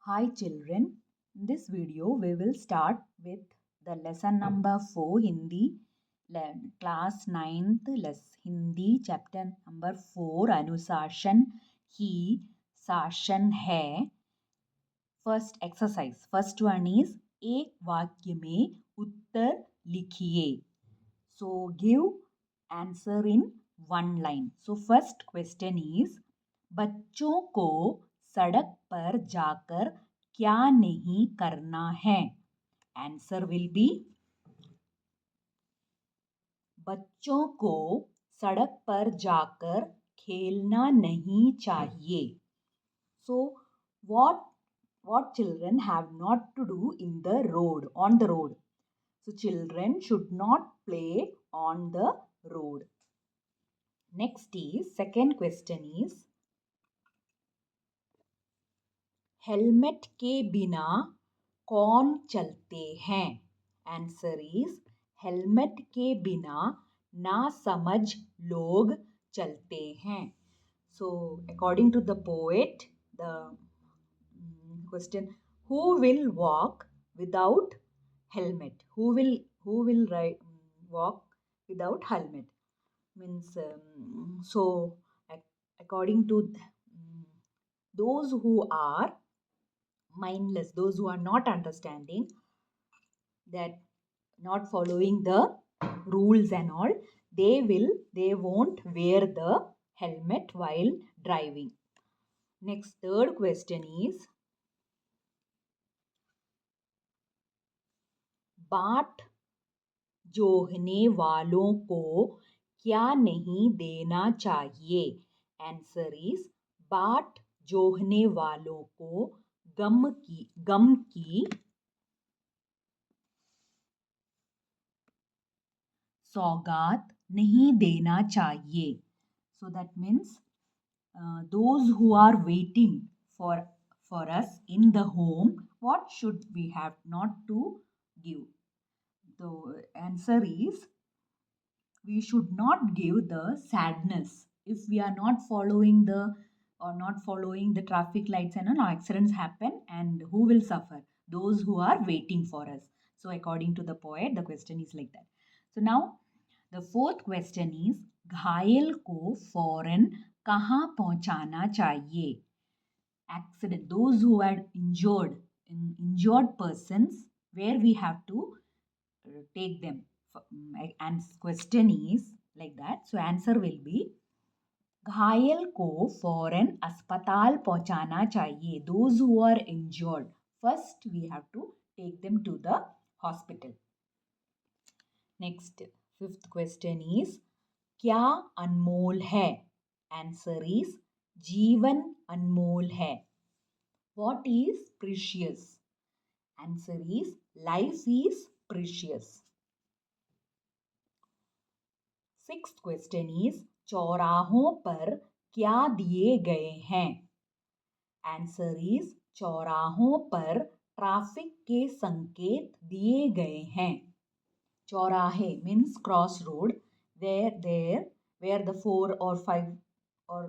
Hi children, in this video we will start with the lesson number 4 Hindi, class 9th Hindi chapter number 4 अनुशासन ही शासन है. First exercise, first one is एक वाक्य में उत्तर लिखिए. So give answer in one line. So first question is बच्चों को सड़क पर जाकर क्या नहीं करना है. Answer will be बच्चों को सड़क पर जाकर खेलना नहीं चाहिए. So what children have not to do in the road, on the road. So children should not play on the road. Next is second question is helmet के बिना कौन चलते हैं. आंसर इज हेलमेट के बिना नासमझ लोग चलते हैं. So according to the poet, the question, who will walk without helmet? Who will walk without helmet? Means so according to those who are mindless, those who are not understanding, that not following the rules and all, they won't wear the helmet while driving. Next, third question is बाट जोहने वालों को क्या नहीं देना चाहिए. Answer is बाट जोहने वालों को गम की सौगात नहीं देना चाहिए. So that means those who are waiting for us in the home, what should we have not to give? The answer is we should not give the sadness. If we are not following the traffic lights and all, accidents happen, and who will suffer? Those who are waiting for us. So according to the poet, the question is like that. So now the fourth question is घायल को फौरन कहाँ पहुंचाना चाहिए. Accident, those who are injured persons, where we have to take them. And question is like that. So answer will be घायल को फौरन अस्पताल पहुंचाना चाहिए. Those who are injured, first we have to take them to the hospital. Next, fifth question is क्या अनमोल है. Answer is जीवन अनमोल है. What is precious? Answer is life is precious. Sixth question is चौराहों पर क्या दिए गए हैं. Answer is चौराहों पर ट्रैफिक के संकेत दिए गए हैं. चौराहे means crossroad, where the four or five or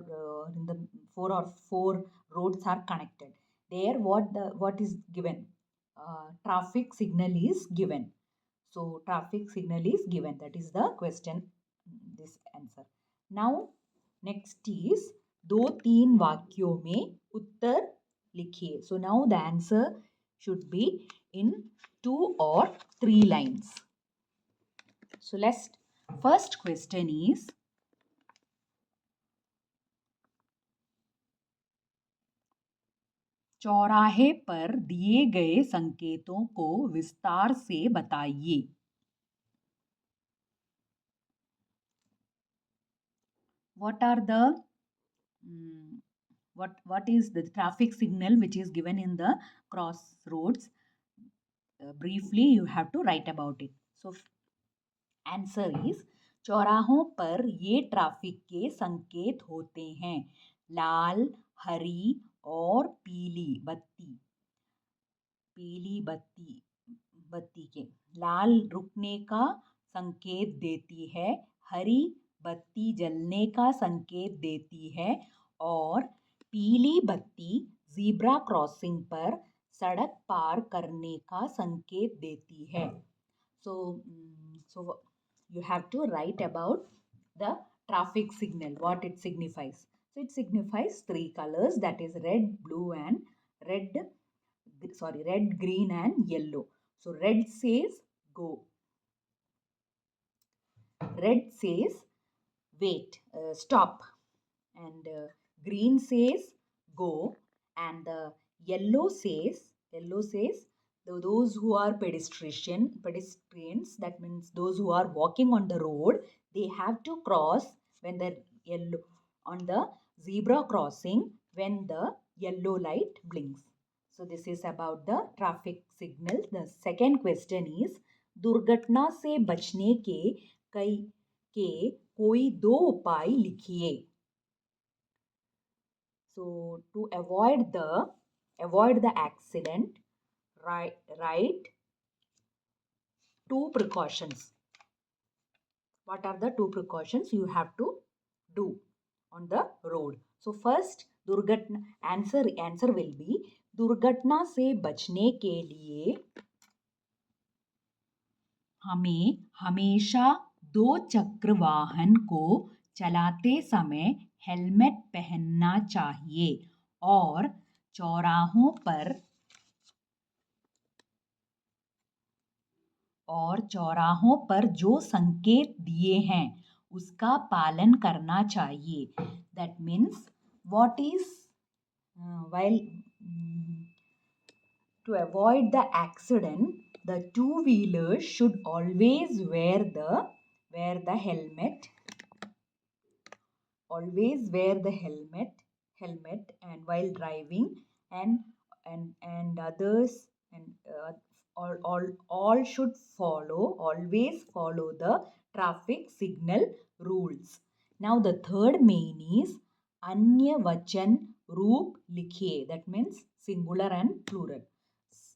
in the four roads are connected. There what is given? Traffic signal is given. So traffic signal is given. That is the question. This answer. Now next is दो तीन वाक्यों में उत्तर लिखिए. So now the answer should be in 2 or 3 lines. So first question is चौराहे पर दिए गए संकेतों को विस्तार से बताइए. What are the what is the traffic signal which is given in the crossroads? Briefly you have to write about it. So answer is चौराहों पर ये ट्रैफिक के संकेत होते हैं. लाल, हरी और पीली बत्ती के. लाल रुकने का संकेत देती है, हरी बत्ती जलने का संकेत देती है और पीली बत्ती जीब्रा क्रॉसिंग पर सड़क पार करने का संकेत देती है. So you have to write about the traffic signal, what it signifies. So it signifies three colors, that is red, blue and red, red, green and yellow. So red says go. Red says wait, stop. And green says go. And the yellow says those who are pedestrians, that means those who are walking on the road, they have to cross when the yellow on the zebra crossing when the yellow light blinks. So this is about the traffic signal. The second question is, दुर्घटना से बचने के कोई दो उपाय लिखिए. So to avoid the accident, write two precautions. What are the two precautions you have to do on the road? So first, दुर्घटना answer will be, दुर्घटना से बचने के लिए हमें हमेशा दो चक्र वाहन को चलाते समय हेलमेट पहनना चाहिए और चौराहों पर जो संकेत दिए हैं उसका पालन करना चाहिए. That means what is while to avoid the accident, the two-wheelers should always wear the helmet. Always wear the helmet and while driving, and others, and all should always follow the traffic signal rules. Now the third main is अन्य वचन रूप लिखिए. That means singular and plural.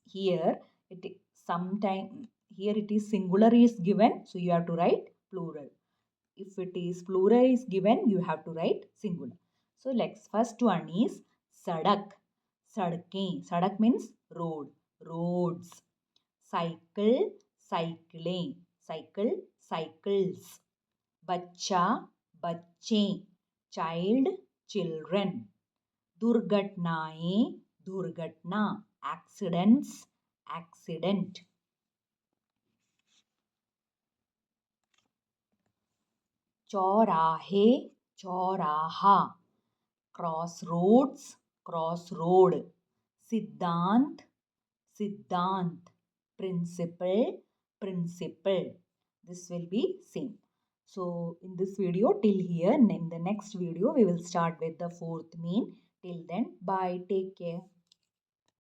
Here it is singular is given, so you have to write plural. If it is plural is given, you have to write singular. So let's first one is sadak. Sadkein. Sadak means road. Roads. Cycle. Cycling. Cycle. Cycles. Bachcha. Bacche. Child. Children. Durgatnaएं. Durgatna. Accidents. Accident. चौराहे. चौराहा. Crossroads. Crossroad. सिद्धांत. सिद्धांत. Principle. Principle. This will be same. So in this video till here, and in the next video we will start with the fourth mean. Till then, bye, take care.